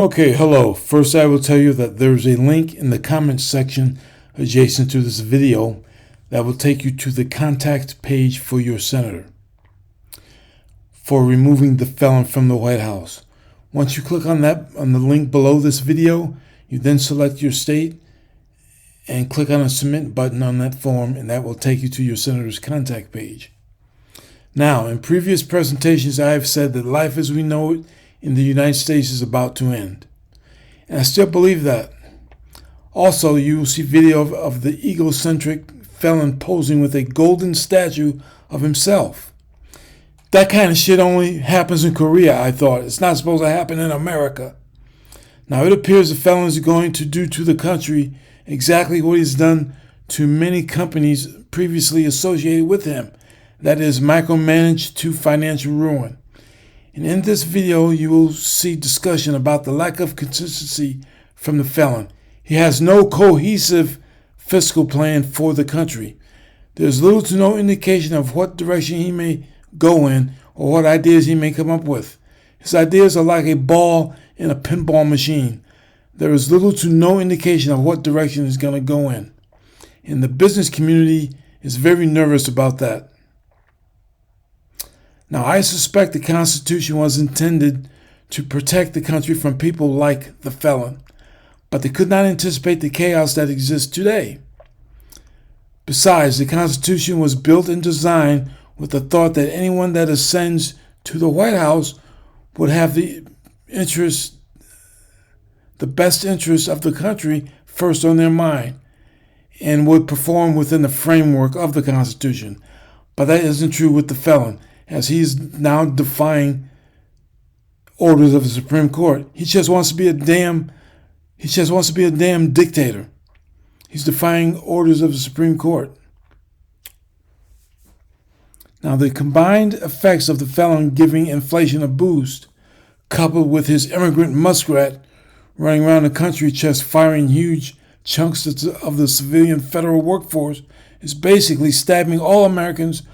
Okay, hello. First, I will tell you that there's a link in the comments section adjacent to this video that will take you to the contact page for your senator for removing the felon from the White House. Once you click on the link below this video, you then select your state and click on a submit button on that form, and that will take you to your senator's contact page. Now, in previous presentations, I have said that life as we know it in the United States is about to end. And I still believe that. Also, you will see video of the egocentric felon posing with a golden statue of himself. That kind of shit only happens in Korea, I thought. It's not supposed to happen in America. Now, it appears the felon is going to do to the country exactly what he's done to many companies previously associated with him. That is, micromanage to financial ruin. And in this video, you will see discussion about the lack of consistency from the felon. He has no cohesive fiscal plan for the country. There's little to no indication of what direction he may go in or what ideas he may come up with. His ideas are like a ball in a pinball machine. There is little to no indication of what direction he's going to go in. And the business community is very nervous about that. Now, I suspect the Constitution was intended to protect the country from people like the felon, but they could not anticipate the chaos that exists today. Besides, the Constitution was built and designed with the thought that anyone that ascends to the White House would have the best interest of the country first on their mind and would perform within the framework of the Constitution. But that isn't true with the felon, as he's now defying orders of the Supreme Court. He just wants to be a damn dictator. He's defying orders of the Supreme Court. Now, the combined effects of the felon giving inflation a boost, coupled with his immigrant muskrat running around the country just firing huge chunks of the civilian federal workforce, is basically stabbing all Americans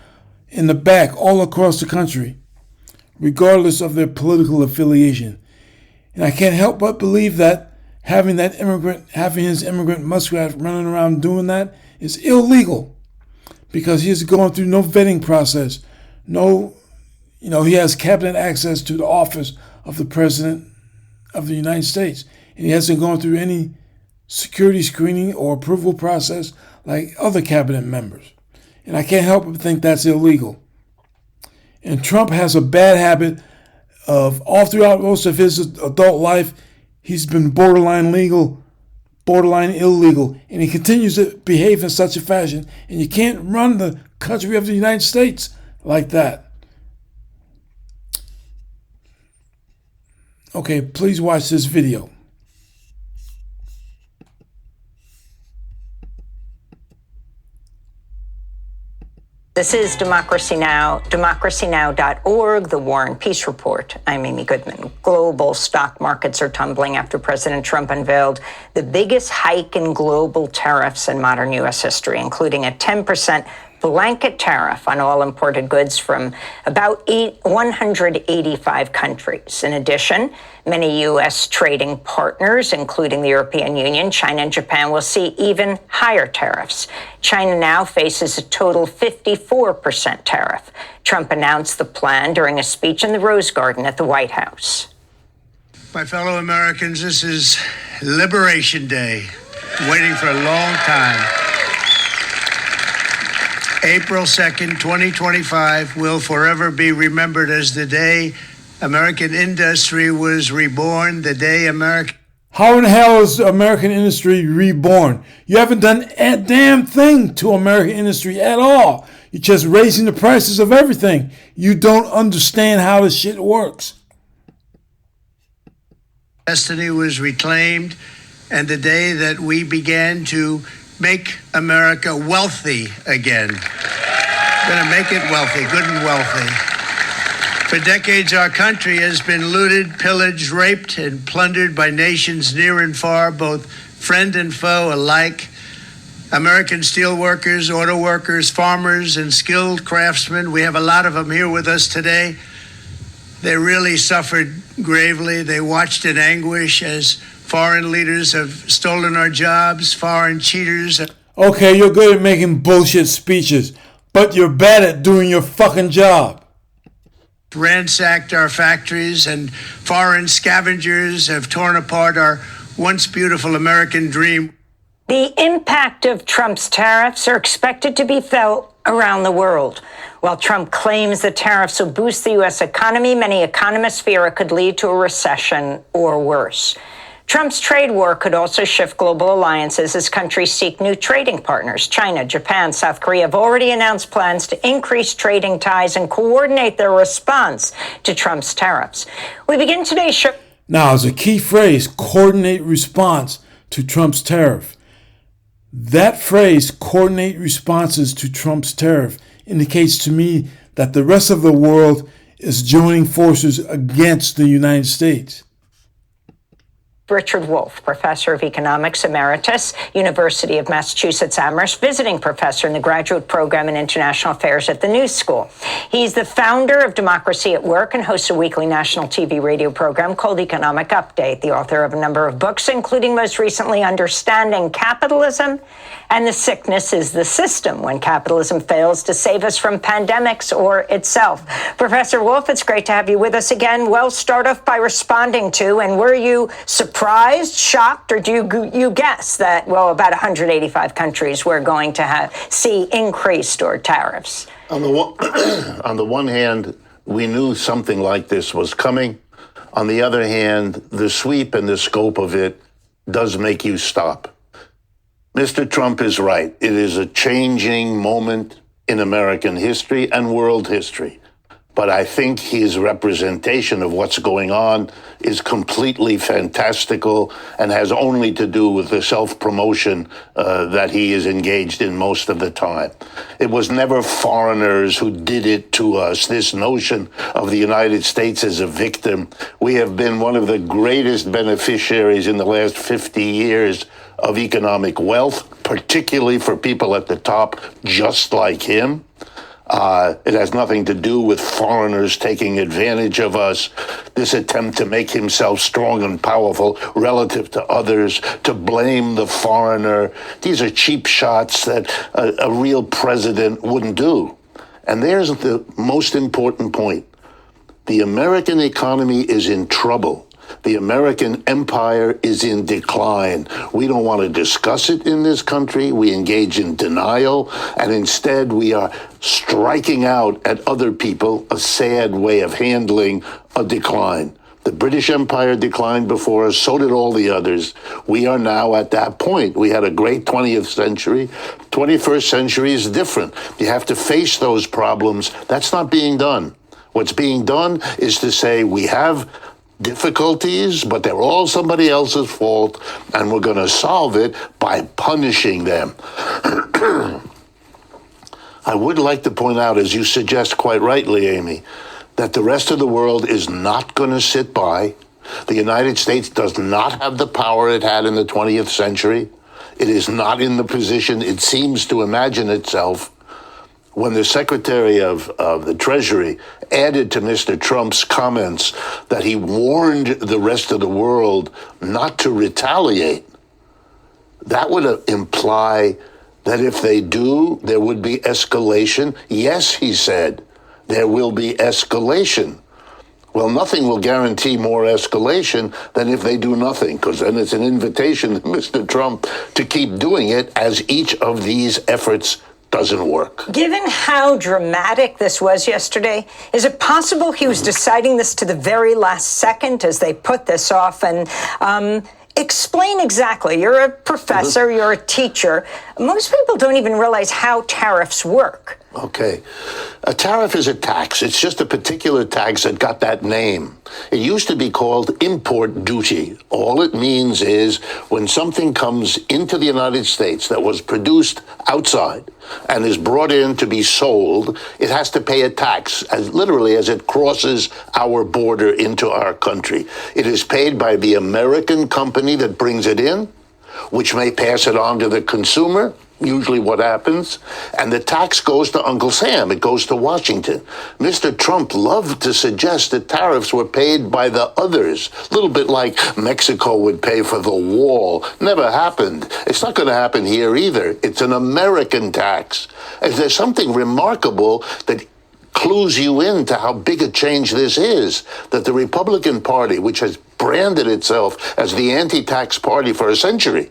in the back all across the country, regardless of their political affiliation. And I can't help but believe that having his immigrant muskrat running around doing that is illegal, because he is going through no vetting process. He has cabinet access to the office of the President of the United States, and he hasn't gone through any security screening or approval process like other cabinet members. And I can't help but think that's illegal. And Trump has a bad habit of, all throughout most of his adult life, he's been borderline legal, borderline illegal, and he continues to behave in such a fashion. And you can't run the country of the United States like that. Okay, please watch this video. This is Democracy Now!, democracynow.org, the War and Peace Report. I'm Amy Goodman. Global stock markets are tumbling after President Trump unveiled the biggest hike in global tariffs in modern U.S. history, including a 10% blanket tariff on all imported goods from about 185 countries. In addition, many U.S. trading partners, including the European Union, China, and Japan, will see even higher tariffs. China now faces a total 54% tariff. Trump announced the plan during a speech in the Rose Garden at the White House. My fellow Americans, this is Liberation Day, waiting for a long time. April 2nd, 2025 will forever be remembered as the day American industry was reborn, the day America... How in the hell is American industry reborn? You haven't done a damn thing to American industry at all. You're just raising the prices of everything. You don't understand how this shit works. Destiny was reclaimed, and the day that we began to make America wealthy again. We're going to make it wealthy, good and wealthy. For decades, our country has been looted, pillaged, raped, and plundered by nations near and far, both friend and foe alike. American steel workers, auto workers, farmers, and skilled craftsmen, we have a lot of them here with us today, They really suffered gravely. They watched in anguish as foreign leaders have stolen our jobs, foreign cheaters. Okay, you're good at making bullshit speeches, but you're bad at doing your fucking job. Ransacked our factories, and foreign scavengers have torn apart our once beautiful American dream. The impact of Trump's tariffs are expected to be felt around the world. While Trump claims the tariffs will boost the U.S. economy, many economists fear it could lead to a recession or worse. Trump's trade war could also shift global alliances as countries seek new trading partners. China, Japan, South Korea have already announced plans to increase trading ties and coordinate their response to Trump's tariffs. We begin today's show. Now, as a key phrase, coordinate response to Trump's tariff. That phrase, coordinate responses to Trump's tariff, indicates to me that the rest of the world is joining forces against the United States. Richard Wolff, professor of economics emeritus, University of Massachusetts Amherst, visiting professor in the graduate program in international affairs at the New School. He's the founder of Democracy at Work and hosts a weekly national TV radio program called Economic Update, the author of a number of books, including most recently Understanding Capitalism and The Sickness is the System, when capitalism fails to save us from pandemics or itself. Professor Wolff, it's great to have you with us again. Well, start off by responding to, and were you surprised, shocked, or do you guess that, well, about 185 countries we're going to see increased or tariffs? On the one hand, we knew something like this was coming. On the other hand, the sweep and the scope of it does make you stop. Mr. Trump is right. It is a changing moment in American history and world history. But I think his representation of what's going on is completely fantastical and has only to do with the self-promotion that he is engaged in most of the time. It was never foreigners who did it to us. This notion of the United States as a victim, we have been one of the greatest beneficiaries in the last 50 years of economic wealth, particularly for people at the top just like him. It has nothing to do with foreigners taking advantage of us. This attempt to make himself strong and powerful relative to others, to blame the foreigner. These are cheap shots that a real president wouldn't do. And there's the most important point. The American economy is in trouble. The American empire is in decline. We don't want to discuss it in this country. We engage in denial, and instead we are striking out at other people, a sad way of handling a decline. The British Empire declined before us, so did all the others. We are now at that point. We had a great 20th century. 21st century is different. You have to face those problems. That's not being done. What's being done is to say we have difficulties, but they're all somebody else's fault, and we're going to solve it by punishing them. I would like to point out, as you suggest quite rightly, Amy, that the rest of the world is not going to sit by. The United States does not have the power it had in the 20th century. It is not in the position it seems to imagine itself. When the Secretary of the Treasury added to Mr. Trump's comments that he warned the rest of the world not to retaliate, that would imply that if they do, there would be escalation. Yes, he said, there will be escalation. Well, nothing will guarantee more escalation than if they do nothing, because then it's an invitation to Mr. Trump to keep doing it as each of these efforts doesn't work. Given how dramatic this was yesterday, is it possible he was deciding this to the very last second as they put this off? And explain exactly. You're a professor, you're a teacher. Most people don't even realize how tariffs work. Okay. A tariff is a tax. It's just a particular tax that got that name. It used to be called import duty. All it means is when something comes into the United States that was produced outside and is brought in to be sold, it has to pay a tax, as literally as it crosses our border into our country. It is paid by the American company that brings it in, which may pass it on to the consumer, usually what happens, and the tax goes to Uncle Sam. It goes to Washington. Mr. Trump loved to suggest that tariffs were paid by the others, a little bit like Mexico would pay for the wall. Never happened. It's not going to happen here either. It's an American tax. And there's something remarkable that clues you into how big a change this is, that the Republican Party, which has branded itself as the anti-tax party for a century,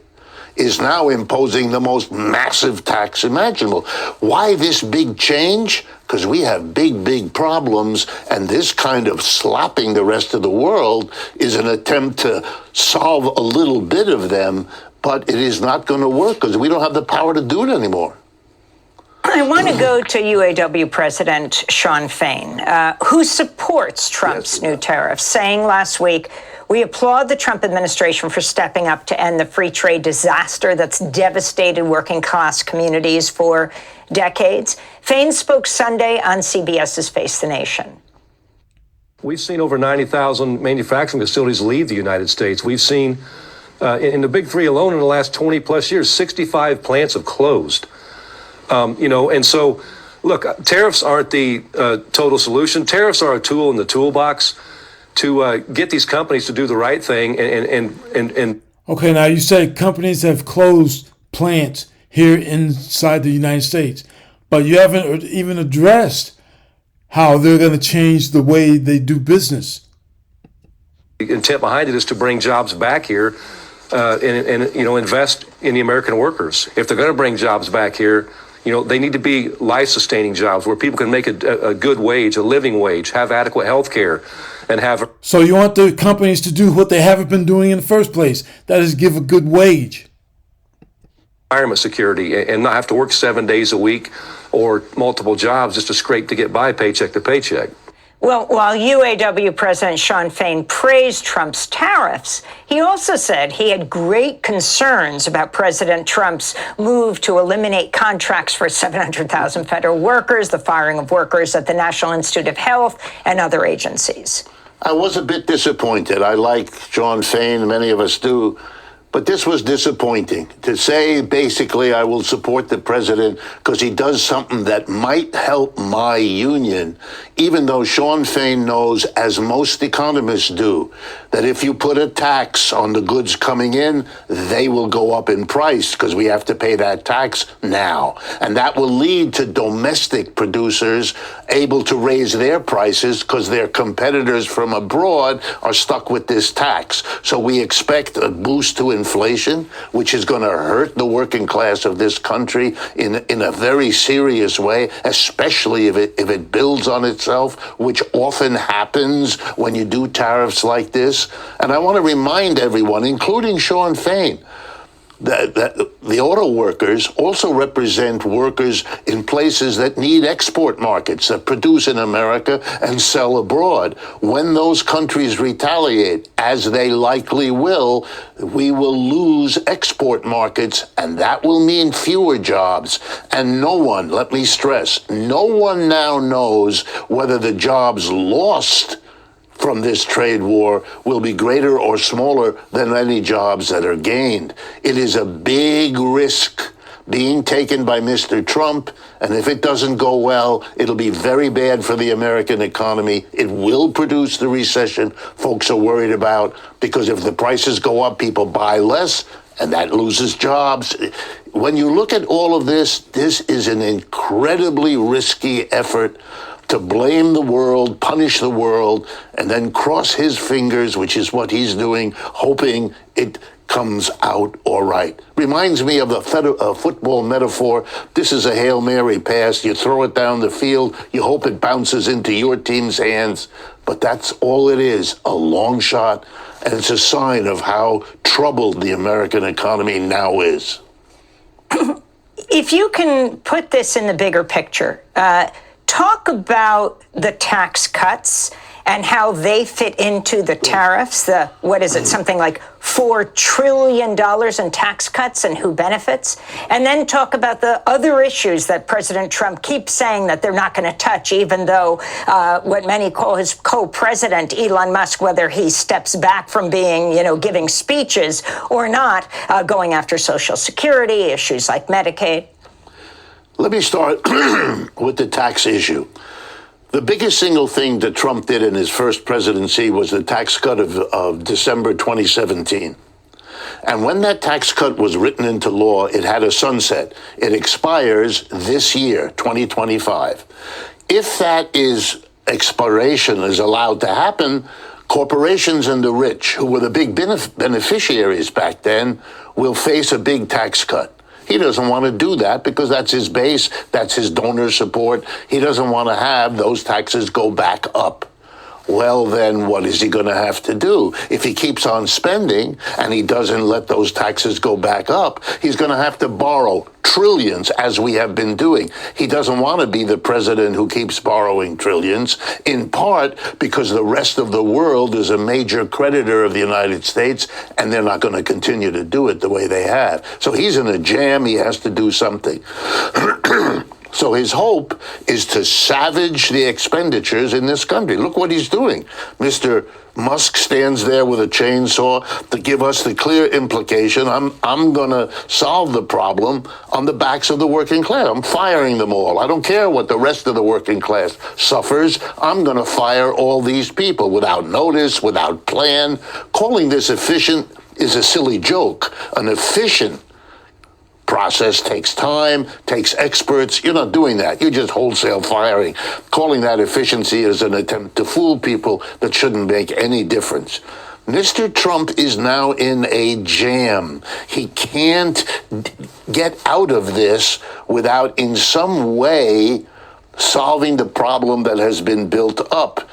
is now imposing the most massive tax imaginable. Why this big change? Because we have big problems, and this kind of slapping the rest of the world is an attempt to solve a little bit of them, but it is not going to work because we don't have the power to do it anymore. I want to go to UAW President Sean Fain, who supports Trump's new tariffs, saying last week, "We applaud the Trump administration for stepping up to end the free trade disaster that's devastated working class communities for decades." Fain spoke Sunday on CBS's Face the Nation. We've seen over 90,000 manufacturing facilities leave the United States. We've seen in the big three alone in the last 20 plus years, 65 plants have closed. And so, look, tariffs aren't the total solution. Tariffs are a tool in the toolbox to get these companies to do the right thing. And Okay, now you say companies have closed plants here inside the United States, but you haven't even addressed how they're going to change the way they do business. the intent behind it is to bring jobs back here and invest in the American workers. If they're going to bring jobs back here, they need to be life-sustaining jobs where people can make a good wage, a living wage, have adequate health care, and have... So you want the companies to do what they haven't been doing in the first place, that is give a good wage. Retirement security and not have to work 7 days a week or multiple jobs just to scrape to get by paycheck to paycheck. Well, while UAW President Sean Fain praised Trump's tariffs, he also said he had great concerns about President Trump's move to eliminate contracts for 700,000 federal workers, the firing of workers at the National Institute of Health and other agencies. I was a bit disappointed. I like Sean Fain, many of us do. But this was disappointing. To say, basically, I will support the president because he does something that might help my union, even though Sean Fain knows, as most economists do, that if you put a tax on the goods coming in, they will go up in price because we have to pay that tax now. And that will lead to domestic producers able to raise their prices because their competitors from abroad are stuck with this tax. So we expect a boost to inflation, which is going to hurt the working class of this country in a very serious way, especially if it builds on itself, which often happens when you do tariffs like this. And I want to remind everyone, including Sean Fain, that the auto workers also represent workers in places that need export markets, that produce in America and sell abroad. When those countries retaliate, as they likely will, we will lose export markets, and that will mean fewer jobs. And no one, let me stress, no one now knows whether the jobs lost from this trade war will be greater or smaller than any jobs that are gained. It is a big risk being taken by Mr. Trump, and if it doesn't go well, it'll be very bad for the American economy. It will produce the recession folks are worried about, because if the prices go up, people buy less, and that loses jobs. When you look at all of this, this is an incredibly risky effort to blame the world, punish the world, and then cross his fingers, which is what he's doing, hoping it comes out all right. Reminds me of the football metaphor. This is a Hail Mary pass. You throw it down the field. You hope it bounces into your team's hands. But that's all it is, a long shot. And it's a sign of how troubled the American economy now is. If you can put this in the bigger picture, talk about the tax cuts and how they fit into the tariffs, what is it, something like $4 trillion in tax cuts and who benefits, and then talk about the other issues that President Trump keeps saying that they're not going to touch, even though what many call his co-president, Elon Musk, whether he steps back from being, giving speeches or not, going after Social Security, issues like Medicaid. Let me start with the tax issue. The biggest single thing that Trump did in his first presidency was the tax cut of December 2017. And when that tax cut was written into law, it had a sunset. It expires this year, 2025. If that expiration is allowed to happen, corporations and the rich, who were the big beneficiaries back then, will face a big tax cut. He doesn't want to do that because that's his base, that's his donor support. He doesn't want to have those taxes go back up. Well, then what is he going to have to do? If he keeps on spending and he doesn't let those taxes go back up, he's going to have to borrow trillions, as we have been doing. He doesn't want to be the president who keeps borrowing trillions, in part because the rest of the world is a major creditor of the United States, and they're not going to continue to do it the way they have. So he's in a jam. He has to do something. So his hope is to savage the expenditures in this country. Look what he's doing. Mr. Musk stands there with a chainsaw to give us the clear implication, I'm going to solve the problem on the backs of the working class. I'm firing them all. I don't care what the rest of the working class suffers. I'm going to fire all these people without notice, without plan. Calling this efficient is a silly joke. An efficient process takes time, takes experts. You're not doing that. You're just wholesale firing. Calling that efficiency is an attempt to fool people that shouldn't make any difference. Mr. Trump is now in a jam. He can't get out of this without in some way solving the problem that has been built up.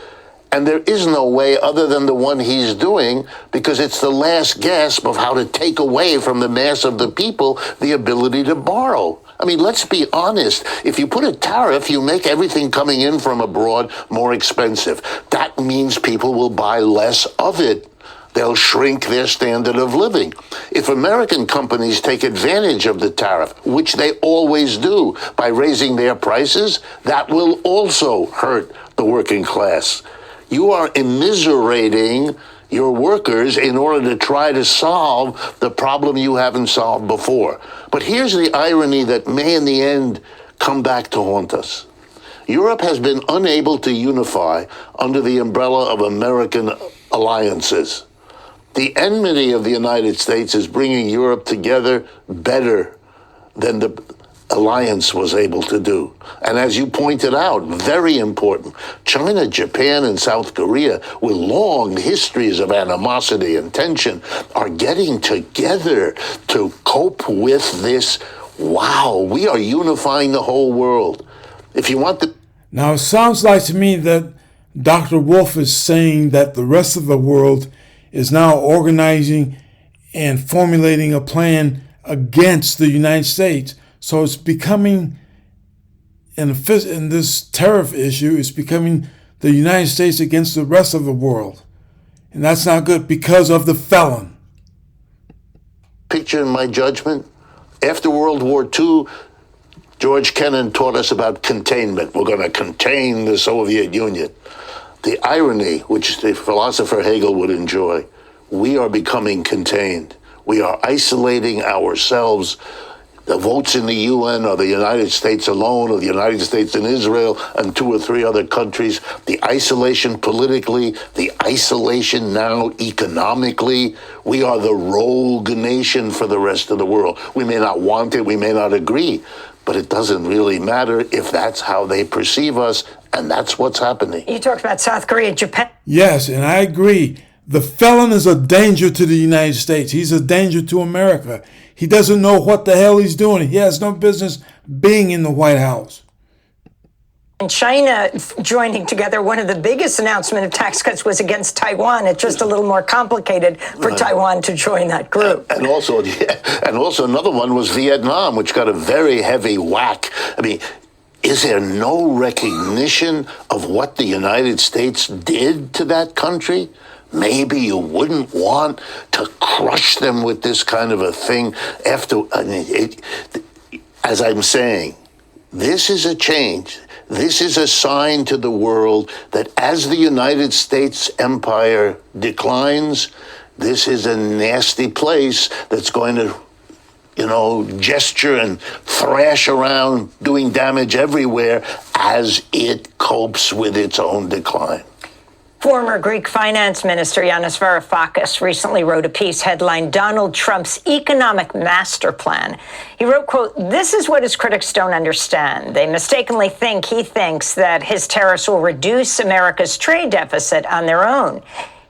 And there is no way other than the one he's doing, because it's the last gasp of how to take away from the mass of the people the ability to borrow. I mean, let's be honest. If you put a tariff, you make everything coming in from abroad more expensive. That means people will buy less of it. They'll shrink their standard of living. If American companies take advantage of the tariff, which they always do by raising their prices, that will also hurt the working class. You are immiserating your workers in order to try to solve the problem you haven't solved before. But here's the irony that may in the end come back to haunt us. Europe has been unable to unify under the umbrella of American alliances. The enmity of the United States is bringing Europe together better than the alliance was able to do. And as you pointed out, very important, China, Japan, and South Korea, with long histories of animosity and tension, are getting together to cope with this. Wow, we are unifying the whole world. If you want the... Now, it sounds like to me that Dr. Wolf is saying that the rest of the world is now organizing and formulating a plan against the United States. So it's becoming, in this tariff issue, it's becoming the United States against the rest of the world. And that's not good because of the felon. Picture in my judgment, after World War II, George Kennan taught us about containment. We're going to contain the Soviet Union. The irony, which the philosopher Hegel would enjoy, we are becoming contained. We are isolating ourselves. The votes in the UN are the United States alone, or the United States and Israel and 2 or 3 other countries. The isolation politically, the isolation now economically. We are the rogue nation for the rest of the world. We may not want it, we may not agree, but it doesn't really matter if that's how they perceive us, and that's what's happening. You talked about South Korea, Japan. Yes, and I agree. The felon is a danger to the United States. He's a danger to America. He doesn't know what the hell he's doing. He has no business being in the White House. And China joining together, one of the biggest announcement of tax cuts was against Taiwan. It's just a little more complicated for Taiwan to join that group. And also another one was Vietnam, which got a very heavy whack. I mean, Is there no recognition of what the United States did to that country? Maybe you wouldn't want to crush them with this kind of a thing after, as I'm saying, this is a change. This is a sign to the world that as the United States empire declines, this is a nasty place that's going to, gesture and thrash around, doing damage everywhere as it copes with its own decline. Former Greek finance minister Yanis Varoufakis recently wrote a piece headlined Donald Trump's Economic Master Plan. He wrote, quote, "This is what his critics don't understand. They mistakenly think he thinks that his tariffs will reduce America's trade deficit on their own.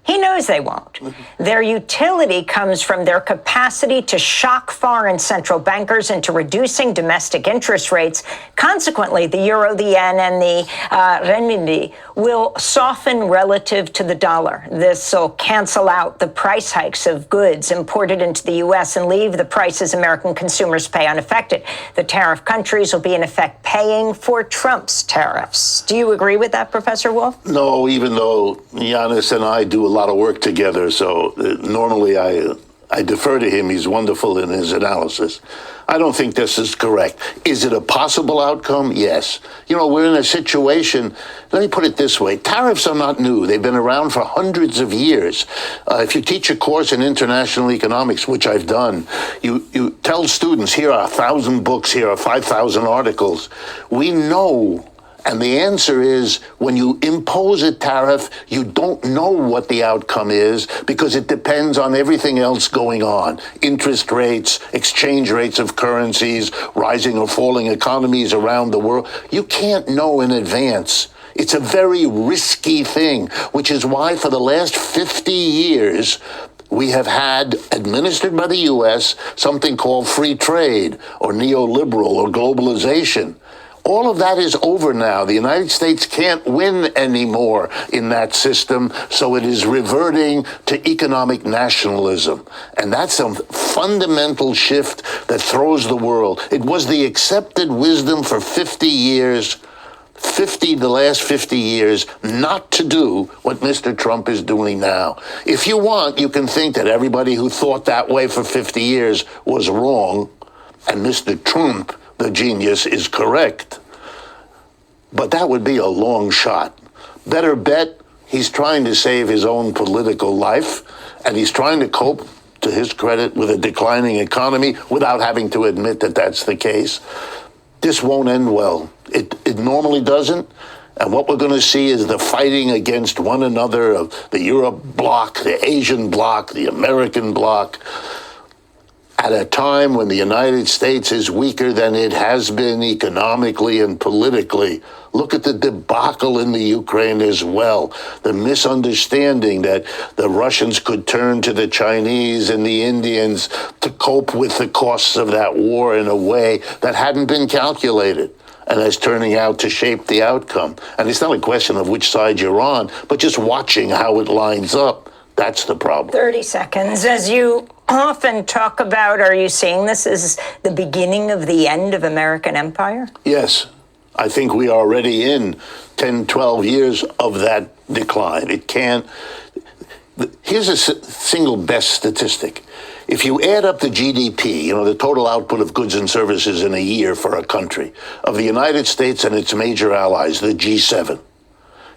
He knows they won't. Their utility comes from their capacity to shock foreign central bankers into reducing domestic interest rates. Consequently, the euro, the yen, and the renminbi will soften relative to the dollar. This will cancel out the price hikes of goods imported into the U.S. and leave the prices American consumers pay unaffected. The tariff countries will be, in effect, paying for Trump's tariffs." Do you agree with that, Professor Wolf? No, even though Yanis and I do a lot of work together, so normally I defer to him. He's wonderful in his analysis. I don't think this is correct. Is it a possible outcome? Yes. We're in a situation, let me put it this way. Tariffs are not new. They've been around for hundreds of years. If you teach a course in international economics, which I've done, you tell students, here are 1,000 books, here are 5,000 articles. We know. And the answer is, when you impose a tariff, you don't know what the outcome is because it depends on everything else going on. Interest rates, exchange rates of currencies, rising or falling economies around the world. You can't know in advance. It's a very risky thing, which is why for the last 50 years, we have had, administered by the U.S., something called free trade or neoliberal or globalization. All of that is over now. The United States can't win anymore in that system, so it is reverting to economic nationalism. And that's a fundamental shift that throws the world. It was the accepted wisdom for 50 years, the last 50 years, not to do what Mr. Trump is doing now. If you want, you can think that everybody who thought that way for 50 years was wrong, and Mr. Trump, the genius, is correct. But that would be a long shot. Better bet he's trying to save his own political life, and he's trying to cope, to his credit, with a declining economy without having to admit that that's the case. This won't end well. It normally doesn't. And what we're going to see is the fighting against one another of the Europe bloc, the Asian bloc, the American bloc, at a time when the United States is weaker than it has been economically and politically. Look at the debacle in the Ukraine as well. The misunderstanding that the Russians could turn to the Chinese and the Indians to cope with the costs of that war in a way that hadn't been calculated, and is turning out to shape the outcome. And it's not a question of which side you're on, but just watching how it lines up. That's the problem. 30 seconds. As you often talk about, are you seeing this as the beginning of the end of American empire? Yes. I think we are already in 10, 12 years of that decline. It can't. Here's a single best statistic. If you add up the GDP, the total output of goods and services in a year for a country, of the United States and its major allies, the G7,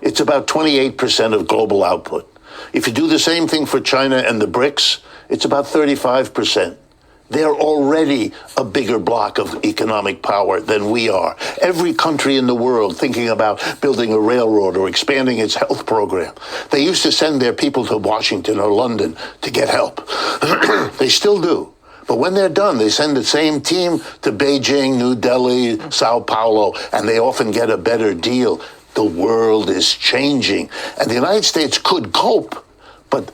it's about 28% of global output. If you do the same thing for China and the BRICS, it's about 35%. They're already a bigger block of economic power than we are. Every country in the world thinking about building a railroad or expanding its health program, they used to send their people to Washington or London to get help. They still do. But when they're done, they send the same team to Beijing, New Delhi, Sao Paulo, and they often get a better deal. The world is changing, and the United States could cope, but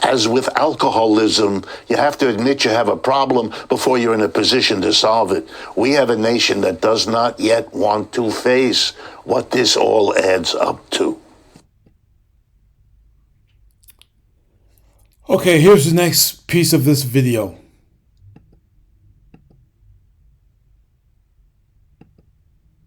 as with alcoholism, you have to admit you have a problem before you're in a position to solve it. We have a nation that does not yet want to face what this all adds up to. Okay, here's the next piece of this video.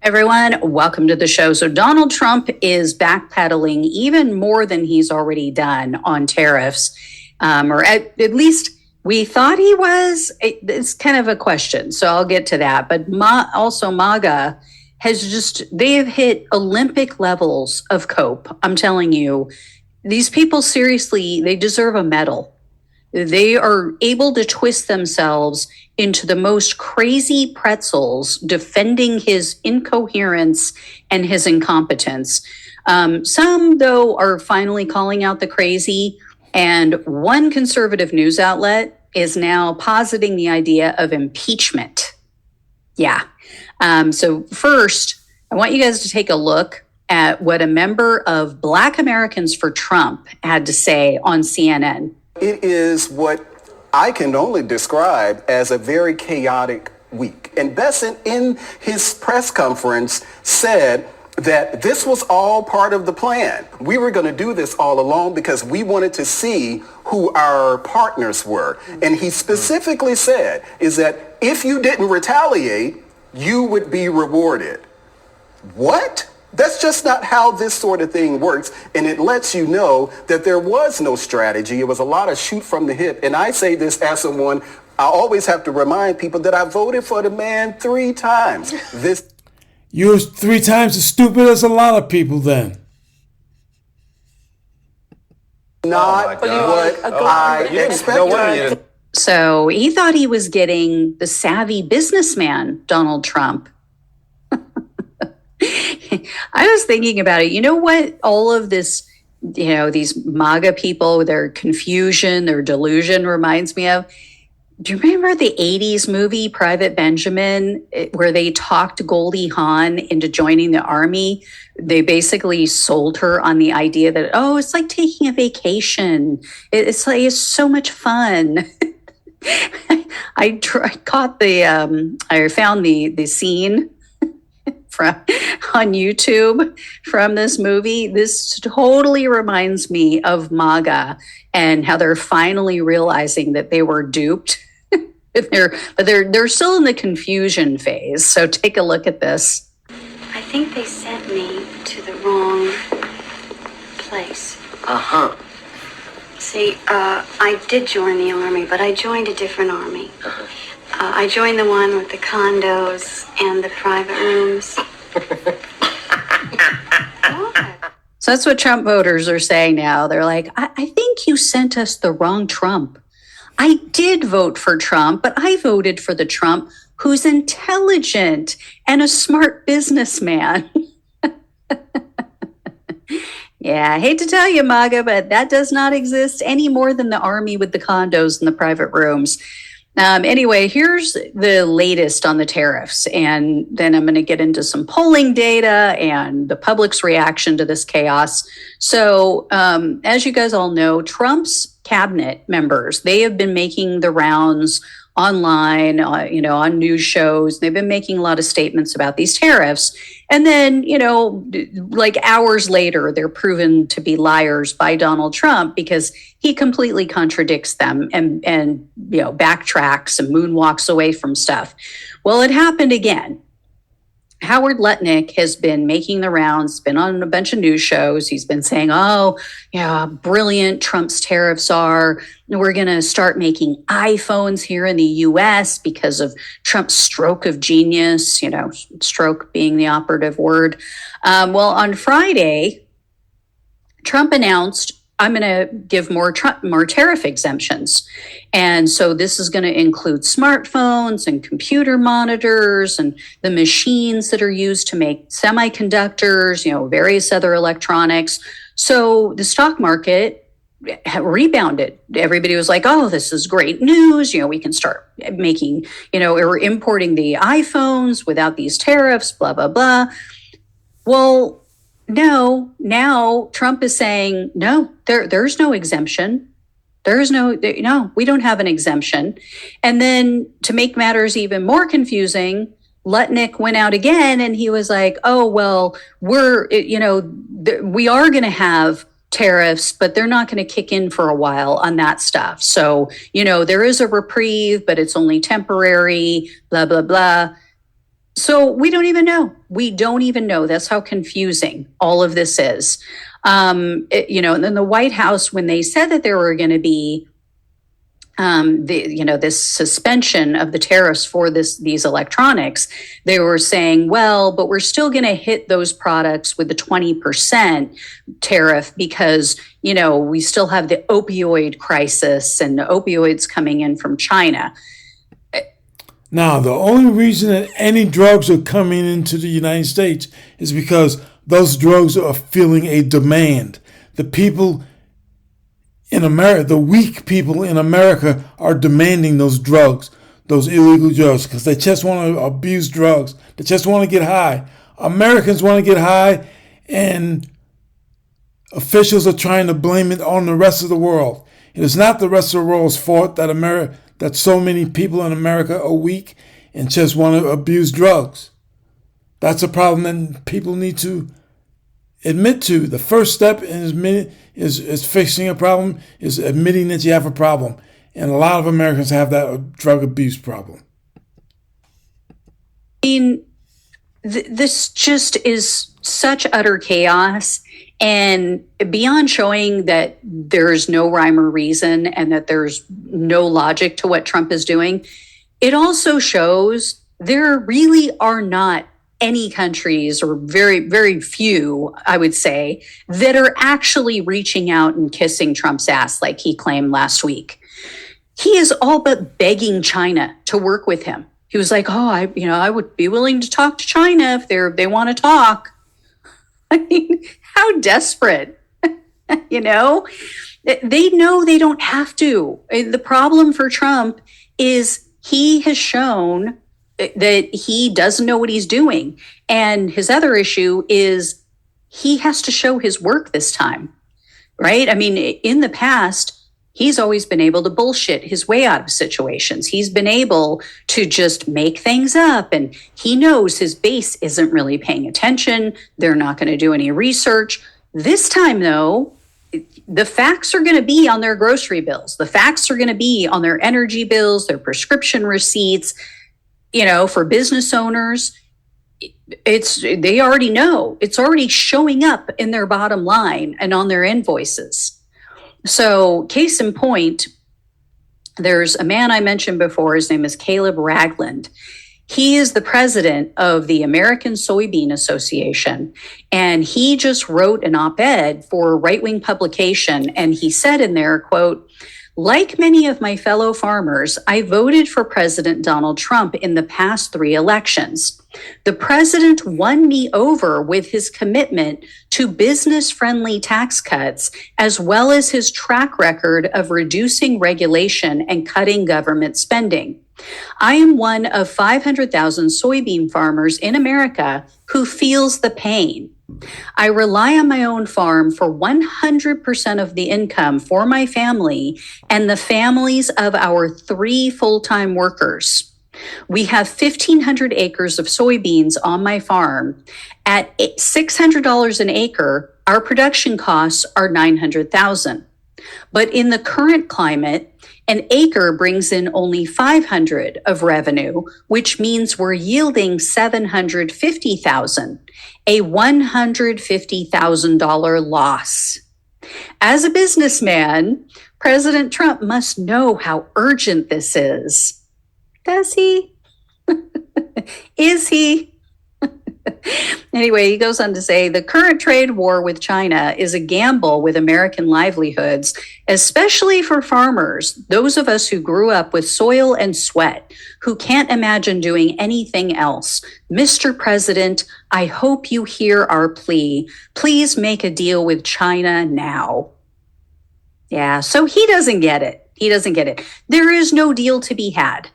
Everyone, welcome to the show. So Donald Trump is backpedaling even more than he's already done on tariffs, or at least we thought he was. It's kind of a question, so I'll get to that. But also MAGA they have hit Olympic levels of cope. I'm telling you, these people seriously, they deserve a medal. They are able to twist themselves into the most crazy pretzels, defending his incoherence and his incompetence. Some, though, are finally calling out the crazy. And one conservative news outlet is now positing the idea of impeachment. Yeah. So first, I want you guys to take a look at what a member of Black Americans for Trump had to say on CNN. It is what I can only describe as a very chaotic week. And Bessent, in his press conference, said that this was all part of the plan. We were going to do this all along because we wanted to see who our partners were. And he specifically said is that if you didn't retaliate, you would be rewarded. What? That's just not how this sort of thing works. And it lets you know that there was no strategy. It was a lot of shoot from the hip. And I say this as someone, I always have to remind people that I voted for the man 3 times. You're 3 times as stupid as a lot of people then. Not what I expected. So he thought he was getting the savvy businessman, Donald Trump. I was thinking about it. You know what? All of this, these MAGA people, their confusion, their delusion reminds me of. Do you remember the 80s movie, Private Benjamin, where they talked Goldie Hawn into joining the army? They basically sold her on the idea that, it's like taking a vacation. It's so much fun. I found the scene on YouTube from this movie. This totally reminds me of MAGA and how they're finally realizing that they were duped. they're still in the confusion phase. So take a look at this. I think they sent me to the wrong place. Uh-huh. See, I did join the army, but I joined a different army. I joined the one with the condos and the private rooms. So that's what Trump voters are saying now. They're like, I think you sent us the wrong Trump. I did vote for Trump, but I voted for the Trump who's intelligent and a smart businessman. Yeah, I hate to tell you, MAGA, but that does not exist any more than the army with the condos and the private rooms. Anyway, here's the latest on the tariffs, and then I'm going to get into some polling data and the public's reaction to this chaos. So, as you guys all know, Trump's cabinet members, they have been making the rounds online, on news shows. They've been making a lot of statements about these tariffs. And then, like hours later, they're proven to be liars by Donald Trump because he completely contradicts them and backtracks and moonwalks away from stuff. Well, it happened again. Howard Lutnick has been making the rounds, been on a bunch of news shows. He's been saying, brilliant Trump's tariffs are. We're going to start making iPhones here in the U.S. because of Trump's stroke of genius, stroke being the operative word. Well, on Friday, Trump announced, I'm going to give more tariff exemptions. And so this is going to include smartphones and computer monitors and the machines that are used to make semiconductors, various other electronics. So the stock market rebounded. Everybody was like, this is great news. We can start making, or importing the iPhones without these tariffs, blah, blah, blah. Well, no, now Trump is saying, no, there's no exemption. There's no, we don't have an exemption. And then to make matters even more confusing, Lutnick went out again and he was like, we are going to have tariffs, but they're not going to kick in for a while on that stuff. So, there is a reprieve, but it's only temporary, blah, blah, blah. So we don't even know. We don't even know. That's how confusing all of this is. And then the White House, when they said that there were going to be this suspension of the tariffs for these electronics, they were saying, well, but we're still going to hit those products with the 20% tariff because, we still have the opioid crisis and the opioids coming in from China. Now, the only reason that any drugs are coming into the United States is because those drugs are feeling a demand. The people in America, the weak people in America are demanding those drugs, those illegal drugs, because they just want to abuse drugs. They just want to get high. Americans want to get high, and officials are trying to blame it on the rest of the world. It is not the rest of the world's fault that so many people in America are weak and just want to abuse drugs. That's a problem that people need to admit to. The first step is fixing a problem, is admitting that you have a problem. And a lot of Americans have that drug abuse problem. I mean, this just is such utter chaos. And beyond showing that there's no rhyme or reason and that there's no logic to what Trump is doing, it also shows there really are not any countries, or very, very few, I would say, that are actually reaching out and kissing Trump's ass like he claimed last week. He is all but begging China to work with him. He was like, I would be willing to talk to China if they want to talk. I mean, how desperate, They know they don't have to. The problem for Trump is he has shown that he doesn't know what he's doing. And his other issue is he has to show his work this time, right? I mean, in the past, he's always been able to bullshit his way out of situations. He's been able to just make things up, and he knows his base isn't really paying attention. They're not going to do any research. This time, though, the facts are going to be on their grocery bills. The facts are going to be on their energy bills, their prescription receipts. For business owners, they already know. It's already showing up in their bottom line and on their invoices. So, case in point, there's a man I mentioned before. His name is Caleb Ragland. He is the president of the American Soybean Association, and he just wrote an op-ed for a right-wing publication, and he said in there, quote, "Like many of my fellow farmers, I voted for President Donald Trump in the past 3 elections. The president won me over with his commitment to business-friendly tax cuts, as well as his track record of reducing regulation and cutting government spending. I am one of 500,000 soybean farmers in America who feels the pain. I rely on my own farm for 100% of the income for my family and the families of our 3 full-time workers. We have 1,500 acres of soybeans on my farm. At $600 an acre, our production costs are $900,000. But in the current climate, an acre brings in only $500 of revenue, which means we're yielding $750,000, a $150,000 loss. As a businessman, President Trump must know how urgent this is. Does he? Is he? Anyway, he goes on to say, the current trade war with China is a gamble with American livelihoods, especially for farmers, those of us who grew up with soil and sweat, who can't imagine doing anything else. Mr. President, I hope you hear our plea. Please make a deal with China now." Yeah, so he doesn't get it. He doesn't get it. There is no deal to be had.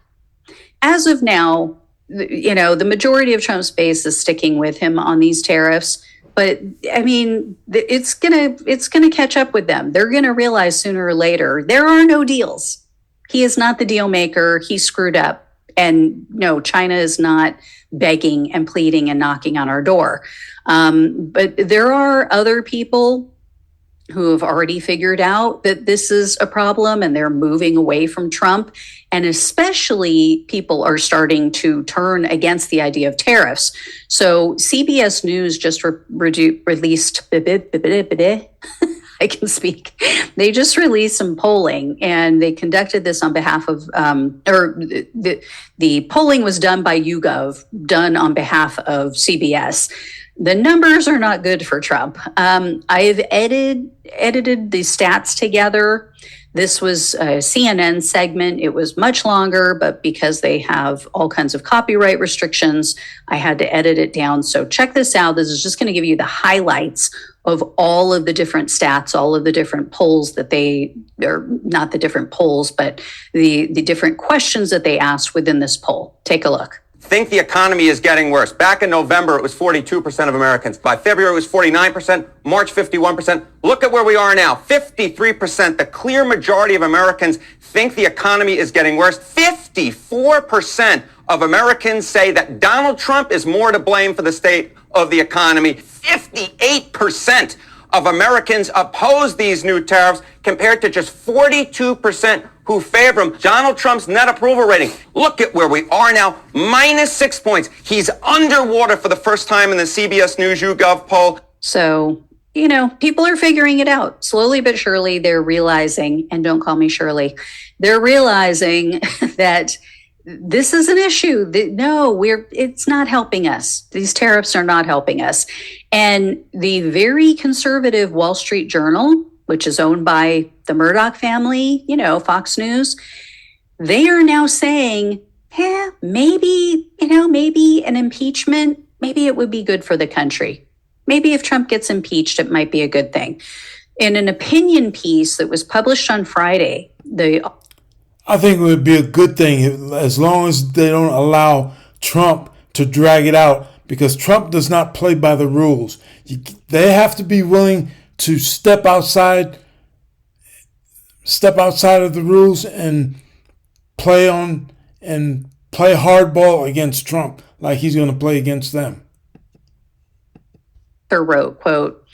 As of now, the majority of Trump's base is sticking with him on these tariffs. But I mean, it's gonna catch up with them. They're gonna realize sooner or later there are no deals. He is not the deal maker. He screwed up. And no, China is not begging and pleading and knocking on our door. But there are other people who have already figured out that this is a problem and they're moving away from Trump. And especially people are starting to turn against the idea of tariffs. So CBS News just released, I can speak. They just released some polling, and they conducted this on behalf of, the polling was done by YouGov, done on behalf of CBS. The numbers are not good for Trump. I've edited the stats together. This was a CNN segment. It was much longer, but because they have all kinds of copyright restrictions, I had to edit it down. So check this out. This is just going to give you the highlights of all of the different stats, all of the different polls that or not the different polls, but the different questions that they asked within this poll. Take a look. Think the economy is getting worse. Back in November, it was 42% of Americans. By February, it was 49%. March, 51%. Look at where we are now. 53%. The clear majority of Americans think the economy is getting worse. 54% of Americans say that Donald Trump is more to blame for the state of the economy. 58% of Americans oppose these new tariffs, compared to just 42% who favor him. Donald Trump's net approval rating, look at where we are now, -6 points. He's underwater for the first time in the CBS News YouGov poll. So, people are figuring it out. Slowly but surely, they're realizing, and don't call me Shirley, they're realizing that this is an issue. No, it's not helping us. These tariffs are not helping us. And the very conservative Wall Street Journal, which is owned by the Murdoch family, Fox News, they are now saying, maybe an impeachment, maybe it would be good for the country. Maybe if Trump gets impeached, it might be a good thing. In an opinion piece that was published on Friday, I think it would be a good thing as long as they don't allow Trump to drag it out, because Trump does not play by the rules. They have to be willing to step outside of the rules and play hardball against Trump like he's going to play against them. Wrote, quote,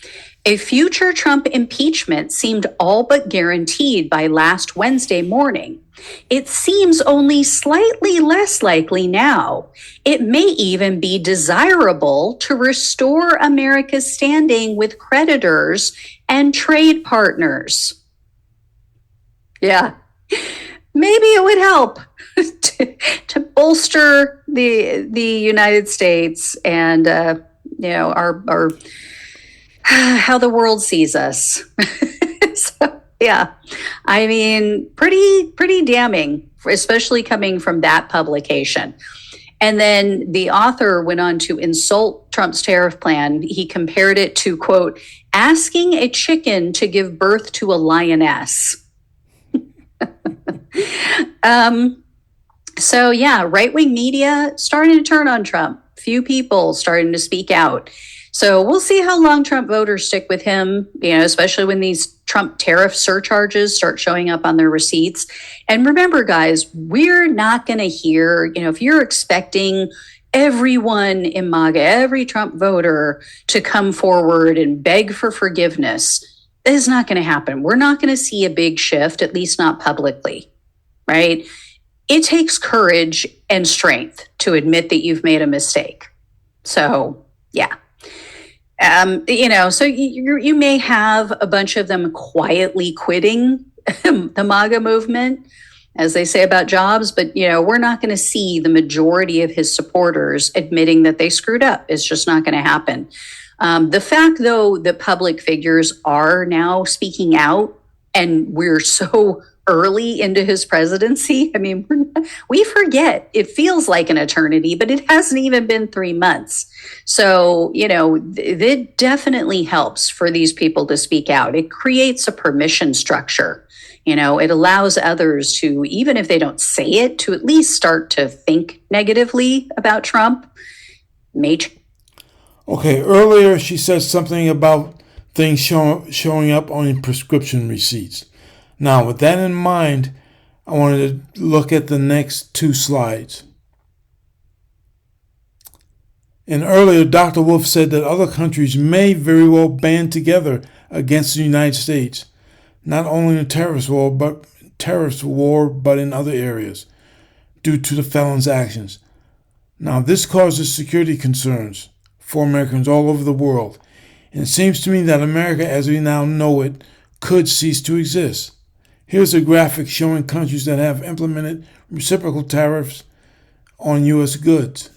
"A future Trump impeachment seemed all but guaranteed by last Wednesday morning. It seems only slightly less likely now. It may even be desirable to restore America's standing with creditors and trade partners." Yeah, maybe it would help to bolster the United States and our how the world sees us. So, yeah, I mean, pretty damning, especially coming from that publication. And then the author went on to insult Trump's tariff plan. He compared it to, quote, asking a chicken to give birth to a lioness. So, yeah, right-wing media starting to turn on Trump. Few people starting to speak out. So we'll see how long Trump voters stick with him, especially when these Trump tariff surcharges start showing up on their receipts. And remember, guys, we're not going to hear, if you're expecting everyone in MAGA, every Trump voter to come forward and beg for forgiveness, that is not going to happen. We're not going to see a big shift, at least not publicly, right? It takes courage and strength to admit that you've made a mistake. So, yeah. So you may have a bunch of them quietly quitting the MAGA movement, as they say about Jobs, but, we're not going to see the majority of his supporters admitting that they screwed up. It's just not going to happen. The fact, though, that public figures are now speaking out, and we're so early into his presidency. I mean, we forget. It feels like an eternity, but it hasn't even been 3 months. So, it definitely helps for these people to speak out. It creates a permission structure. It allows others to, even if they don't say it, to at least start to think negatively about Trump. Okay, earlier she said something about things showing up on prescription receipts. Now, with that in mind, I wanted to look at the next 2 slides. And earlier, Dr. Wolf said that other countries may very well band together against the United States, not only in the terrorist war, but in other areas, due to the felon's actions. Now, this causes security concerns for Americans all over the world, and it seems to me that America, as we now know it, could cease to exist. Here's a graphic showing countries that have implemented reciprocal tariffs on U.S. goods.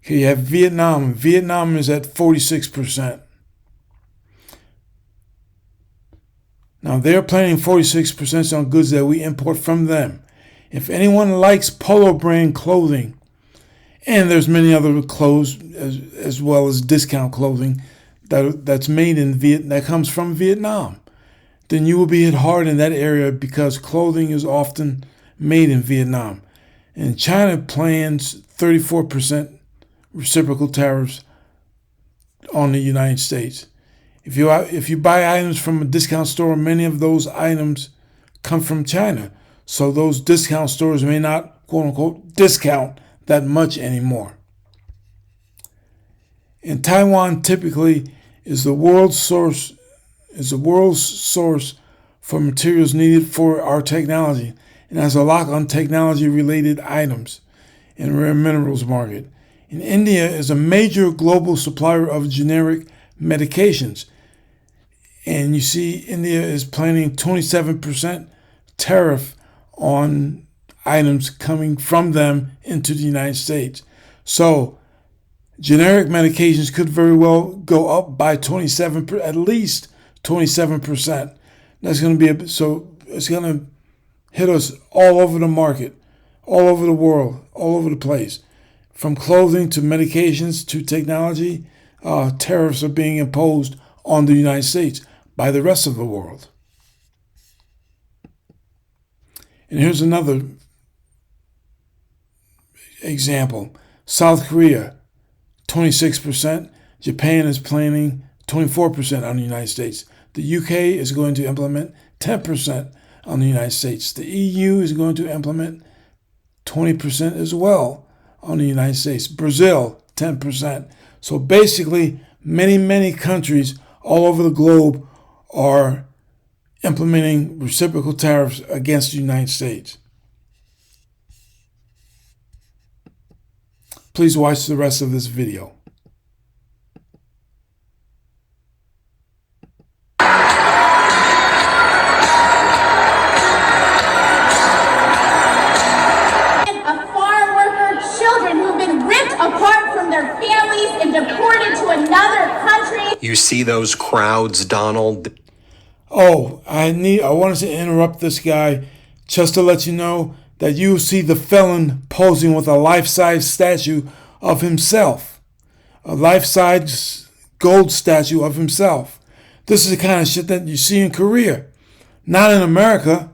Okay, you have Vietnam. Vietnam is at 46%. Now, they're planning 46% on goods that we import from them. If anyone likes Polo brand clothing, and there's many other clothes as well as discount clothing that's made in that comes from Vietnam, then you will be hit hard in that area because clothing is often made in Vietnam. And China plans 34% reciprocal tariffs on the United States. If you buy items from a discount store, many of those items come from China. So those discount stores may not, quote unquote, discount that much anymore. And Taiwan typically is the world's source for materials needed for our technology and has a lock on technology related items in rare minerals market. And India is a major global supplier of generic medications. And you see India is planning 27% tariff on items coming from them into the United States. So generic medications could very well go up by 27%, at least 27%. That's going to be so it's going to hit us all over the market, all over the world, all over the place. From clothing to medications to technology, tariffs are being imposed on the United States by the rest of the world. And here's another example. South Korea, 26%. Japan is planning 24% on the United States. The UK is going to implement 10% on the United States. The EU is going to implement 20% as well on the United States. Brazil, 10%. So basically, many countries all over the globe are implementing reciprocal tariffs against the United States. Please watch the rest of this video. You see those crowds, Donald? Oh, I wanted to interrupt this guy just to let you know that you see the felon posing with a life-size statue of himself. A life-size gold statue of himself. This is the kind of shit that you see in Korea. Not in America.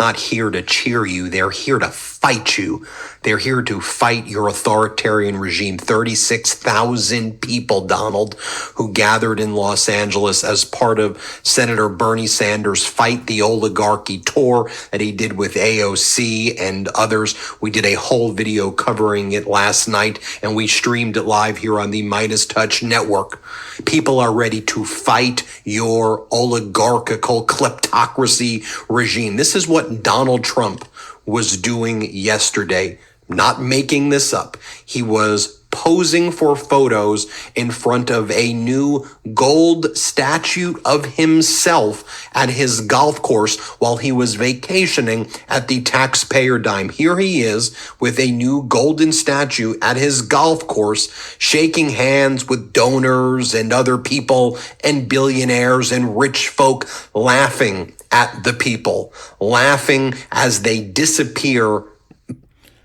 Not here to cheer you. They're here to fight you. They're here to fight your authoritarian regime. 36,000 people, Donald, who gathered in Los Angeles as part of Senator Bernie Sanders' Fight the Oligarchy tour that he did with AOC and others. We did a whole video covering it last night, and we streamed it live here on the Midas Touch Network. People are ready to fight your oligarchical kleptocracy regime. This is what Donald Trump was doing yesterday. Not making this up. He was posing for photos in front of a new gold statue of himself at his golf course while he was vacationing at the taxpayer dime. Here he is with a new golden statue at his golf course, shaking hands with donors and other people and billionaires and rich folk, laughing at the people, laughing as they disappear.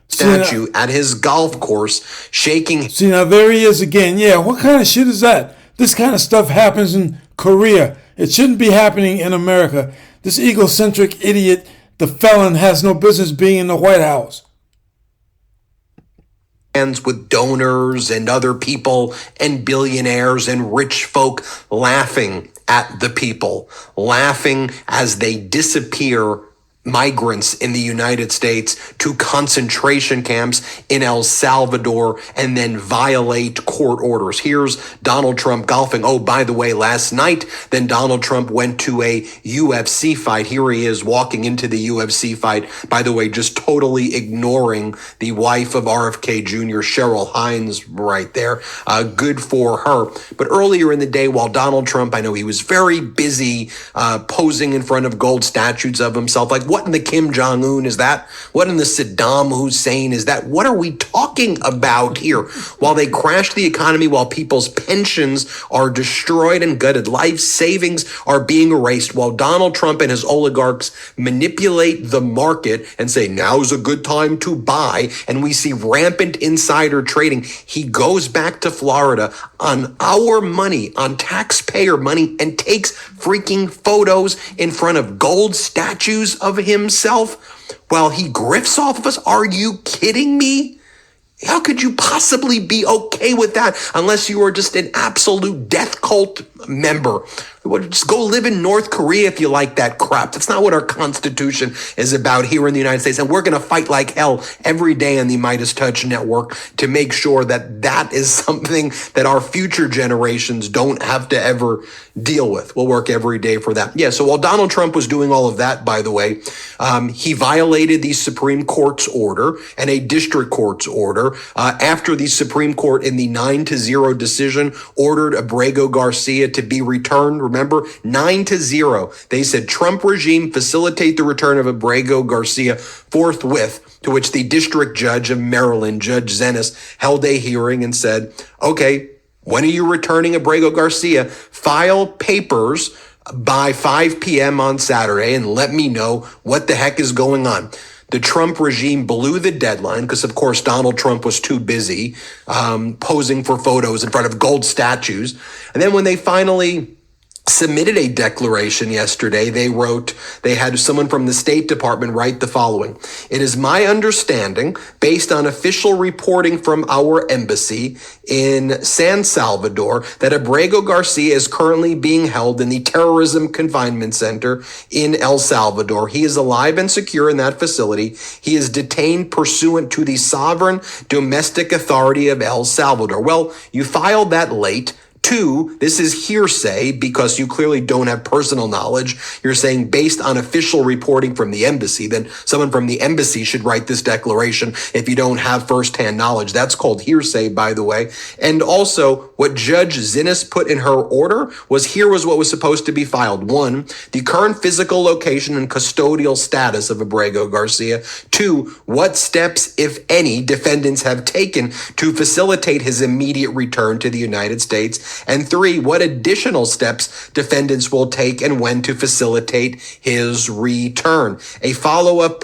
Statue at his golf course, shaking. See, now there he is again. Yeah, what kind of shit is that? This kind of stuff happens in Korea. It shouldn't be happening in America. This egocentric idiot, the felon, has no business being in the White House. Hands with donors and other people and billionaires and rich folk, laughing at the people, laughing as they disappear migrants in the United States to concentration camps in El Salvador and then violate court orders. Here's Donald Trump golfing. Oh, by the way, last night, then Donald Trump went to a UFC fight. Here he is walking into the UFC fight. By the way, just totally ignoring the wife of RFK Jr., Cheryl Hines, right there. Good for her. But earlier in the day, while Donald Trump, I know he was very busy posing in front of gold statues of himself, like, what in the Kim Jong-un is that? What in the Saddam Hussein is that? What are we talking about here? While they crash the economy, while people's pensions are destroyed and gutted, life savings are being erased, while Donald Trump and his oligarchs manipulate the market and say, now's a good time to buy, and we see rampant insider trading, he goes back to Florida on our money, on taxpayer money, and takes freaking photos in front of gold statues of himself while he grifts off of us. Are you kidding me? How could you possibly be okay with that unless you are just an absolute death cult member? Just go live in North Korea if you like that crap. That's not what our Constitution is about here in the United States. And we're going to fight like hell every day on the Midas Touch Network to make sure that that is something that our future generations don't have to ever deal with. We'll work every day for that. Yeah, so while Donald Trump was doing all of that, by the way, he violated the Supreme Court's order and a district court's order after the Supreme Court in the 9-0 decision ordered Abrego Garcia to be returned. Remember, 9-0. They said Trump regime facilitate the return of Abrego Garcia forthwith, to which the district judge of Maryland, Judge Zenas, held a hearing and said, okay, when are you returning Abrego Garcia? File papers by 5 p.m. on Saturday and let me know what the heck is going on. The Trump regime blew the deadline because, of course, Donald Trump was too busy posing for photos in front of gold statues. And then when they finally submitted a declaration yesterday, they had someone from the State Department write the following. It is my understanding, based on official reporting from our embassy in San Salvador, that Abrego Garcia is currently being held in the Terrorism Confinement Center in El Salvador. He is alive and secure in that facility. He is detained pursuant to the sovereign domestic authority of El Salvador. Well, you filed that late. 2, this is hearsay because you clearly don't have personal knowledge. You're saying based on official reporting from the embassy, then someone from the embassy should write this declaration if you don't have firsthand knowledge. That's called hearsay, by the way. And also, what Judge Zinnes put in her order was what was supposed to be filed. 1, the current physical location and custodial status of Abrego Garcia. 2, what steps, if any, defendants have taken to facilitate his immediate return to the United States. And 3, what additional steps defendants will take and when to facilitate his return. A follow-up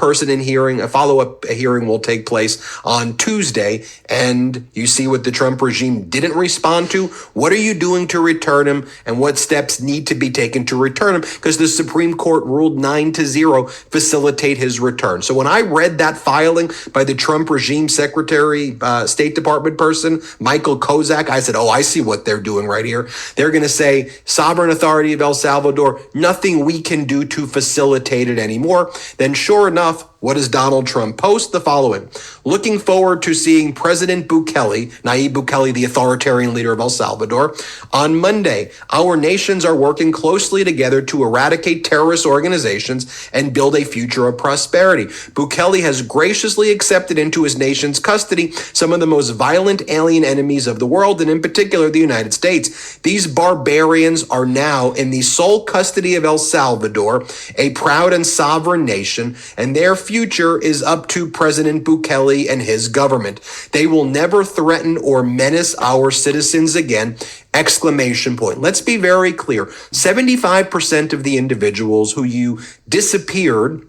hearing will take place on Tuesday. And you see what the Trump regime didn't respond to. What are you doing to return him? And what steps need to be taken to return him? Because the Supreme Court ruled 9-0, facilitate his return. So when I read that filing by the Trump regime secretary, State Department person, Michael Kozak, I said, oh, I see what they're doing right here. They're going to say, sovereign authority of El Salvador, nothing we can do to facilitate it anymore. Then sure enough, what does Donald Trump post? The following. Looking forward to seeing President Bukele, Nayib Bukele, the authoritarian leader of El Salvador, on Monday. Our nations are working closely together to eradicate terrorist organizations and build a future of prosperity. Bukele has graciously accepted into his nation's custody some of the most violent alien enemies of the world, and in particular the United States. These barbarians are now in the sole custody of El Salvador, a proud and sovereign nation, and their future is up to President Bukele and his government. They will never threaten or menace our citizens again. Exclamation point. Let's be very clear. 75% of the individuals who you disappeared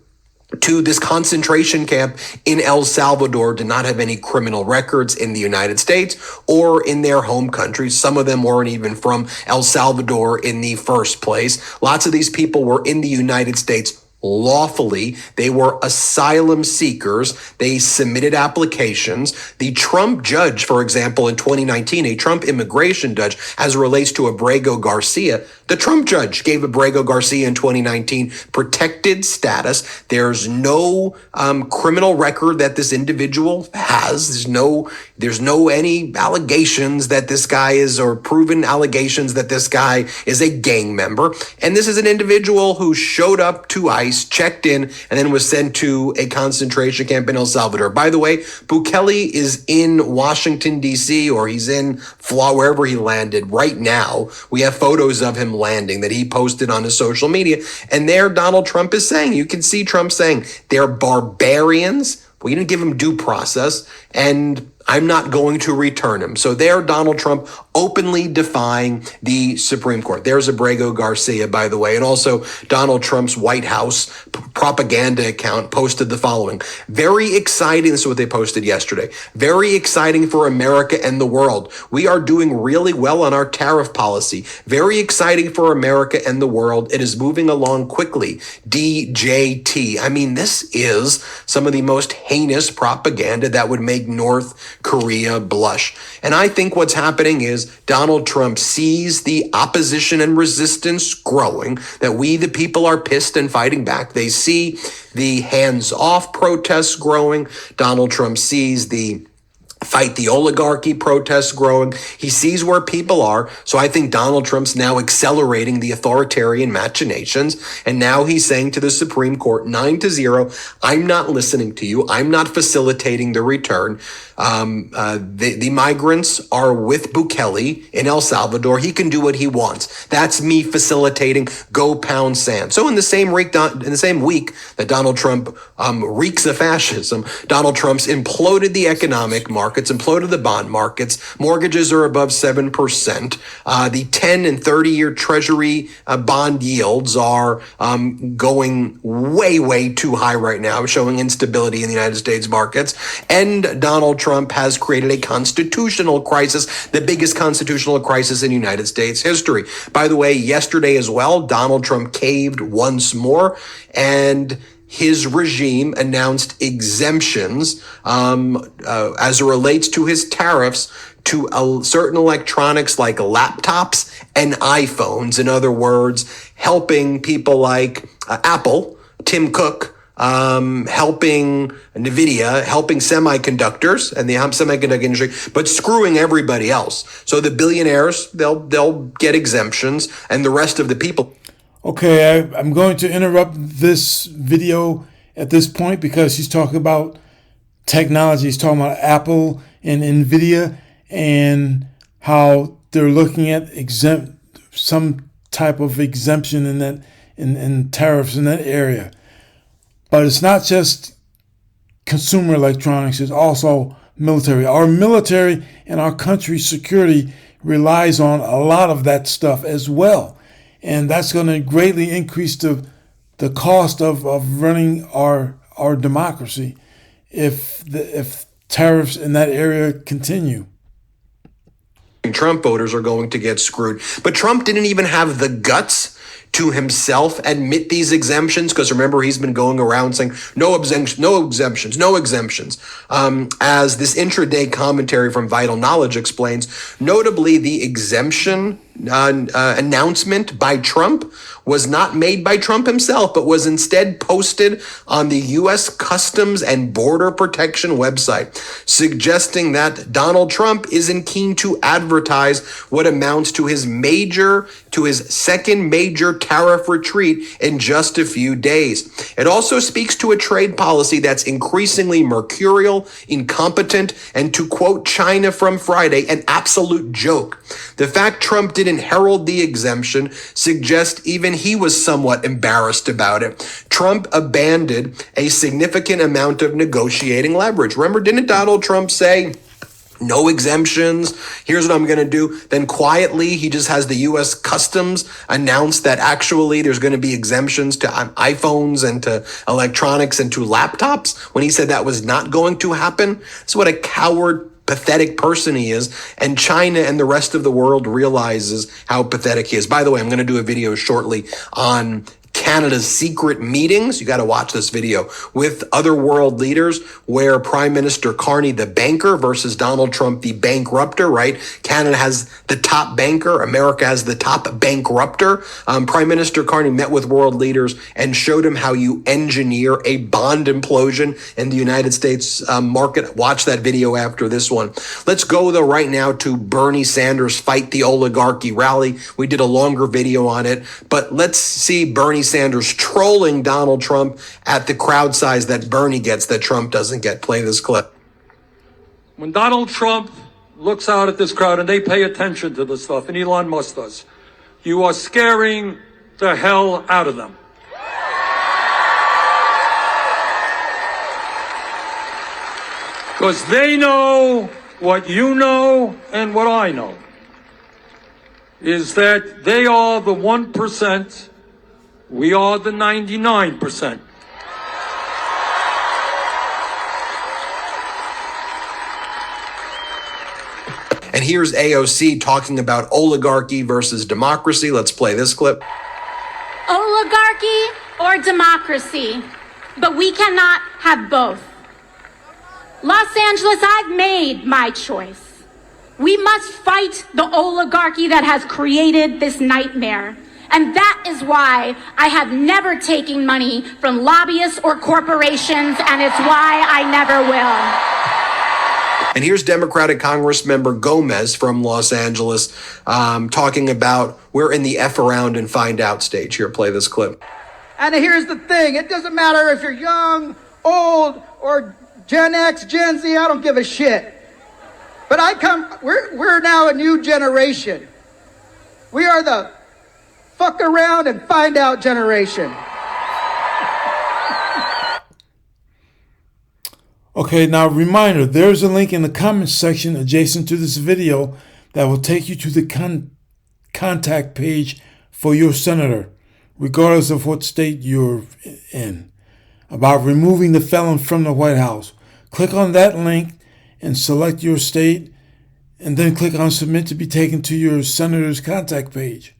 to this concentration camp in El Salvador did not have any criminal records in the United States or in their home countries. Some of them weren't even from El Salvador in the first place. Lots of these people were in the United States lawfully. They were asylum seekers. They submitted applications. The Trump judge, for example, in 2019, a Trump immigration judge, as it relates to Abrego Garcia, the Trump judge gave Abrego Garcia in 2019 protected status. There's no criminal record that this individual has. There's no any allegations that this guy is, or proven allegations that this guy is a gang member. And this is an individual who showed up to ICE, checked in, and then was sent to a concentration camp in El Salvador. By the way, Bukele is in Washington, D.C., or he's in Florida, wherever he landed right now. We have photos of him landing that he posted on his social media. And there Donald Trump is saying, you can see Trump saying, they're barbarians. We didn't give him due process, and I'm not going to return him. So there, Donald Trump openly defying the Supreme Court. There's Abrego Garcia, by the way. And also Donald Trump's White House propaganda account posted the following. Very exciting. This is what they posted yesterday. Very exciting for America and the world. We are doing really well on our tariff policy. Very exciting for America and the world. It is moving along quickly. DJT. I mean, this is some of the most heinous propaganda that would make North Korea blush. And I think what's happening is Donald Trump sees the opposition and resistance growing, that we, the people, are pissed and fighting back. They see the hands-off protests growing. Donald Trump sees the fight the oligarchy protests growing. He sees where people are. So I think Donald Trump's now accelerating the authoritarian machinations. And now he's saying to the Supreme Court, 9-0, I'm not listening to you. I'm not facilitating the return. The migrants are with Bukele in El Salvador. He can do what he wants. That's me facilitating. Go pound sand. So in the same week that Donald Trump reeks of fascism, Donald Trump's imploded the economic markets, imploded the bond markets. Mortgages are above 7%. The 10 and 30-year Treasury bond yields are going way too high right now, showing instability in the United States markets. And Donald Trump has created a constitutional crisis, the biggest constitutional crisis in United States history. By the way, yesterday as well, Donald Trump caved once more, and his regime announced exemptions as it relates to his tariffs to certain electronics like laptops and iPhones. In other words, helping people like Apple, Tim Cook, helping NVIDIA, helping semiconductors and the semiconductor industry, but screwing everybody else. So the billionaires, they'll get exemptions, and the rest of the people. Okay, I'm going to interrupt this video at this point because he's talking about technology. He's talking about Apple and NVIDIA and how they're looking at some type of exemption in tariffs in that area. But it's not just consumer electronics, it's also military. Our military and our country's security relies on a lot of that stuff as well. And that's going to greatly increase the cost of running our democracy if tariffs in that area continue. Trump voters are going to get screwed. But Trump didn't even have the guts to himself admit these exemptions, because remember, he's been going around saying no exemptions. As this intraday commentary from Vital Knowledge explains, notably the exemption announcement by Trump was not made by Trump himself, but was instead posted on the U.S. Customs and Border Protection website, suggesting that Donald Trump isn't keen to advertise what amounts to his second major tariff retreat in just a few days. It also speaks to a trade policy that's increasingly mercurial, incompetent, and, to quote China from Friday, an absolute joke. The fact Trump didn't herald the exemption suggests even he was somewhat embarrassed about it. Trump abandoned a significant amount of negotiating leverage. Remember, didn't Donald Trump say, no exemptions, here's what I'm going to do? Then quietly, he just has the U.S. Customs announce that actually there's going to be exemptions to iPhones and to electronics and to laptops when he said that was not going to happen. That's what a coward, pathetic person he is, and China and the rest of the world realizes how pathetic he is. By the way, I'm going to do a video shortly on Canada's secret meetings, you got to watch this video, with other world leaders, where Prime Minister Carney, the banker, versus Donald Trump, the bankrupter, right? Canada has the top banker. America has the top bankrupter. Prime Minister Carney met with world leaders and showed him how you engineer a bond implosion in the United States market. Watch that video after this one. Let's go, though, right now to Bernie Sanders Fight the Oligarchy rally. We did a longer video on it, but let's see Bernie Sanders trolling Donald Trump at the crowd size that Bernie gets that Trump doesn't get. Play this clip. When Donald Trump looks out at this crowd, and they pay attention to this stuff, and Elon Musk does, you are scaring the hell out of them. Because they know what you know and what I know, is that they are the 1%, we are the 99%. And here's AOC talking about oligarchy versus democracy. Let's play this clip. Oligarchy or democracy, but we cannot have both. Los Angeles, I've made my choice. We must fight the oligarchy that has created this nightmare. And that is why I have never taken money from lobbyists or corporations, and it's why I never will. And here's Democratic Congressmember Gomez from Los Angeles talking about we're in the F around and find out stage. Here, play this clip. And here's the thing. It doesn't matter if you're young, old, or Gen X, Gen Z, I don't give a shit. But we're now a new generation. We are the fuck around and find out generation. Okay, now reminder, there's a link in the comments section adjacent to this video that will take you to the contact page for your senator, regardless of what state you're in, about removing the felon from the White House. Click on that link and select your state, and then click on submit to be taken to your senator's contact page.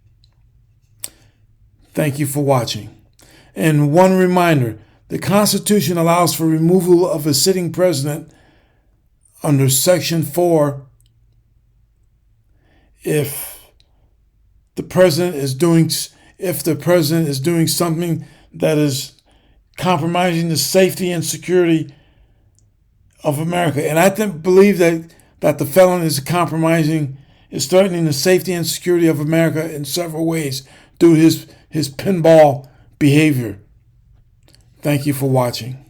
Thank you for watching. And one reminder, the Constitution allows for removal of a sitting president under Section 4 if the president is doing something that is compromising the safety and security of America. And I believe that the felon is threatening the safety and security of America in several ways due to his pinball behavior. Thank you for watching.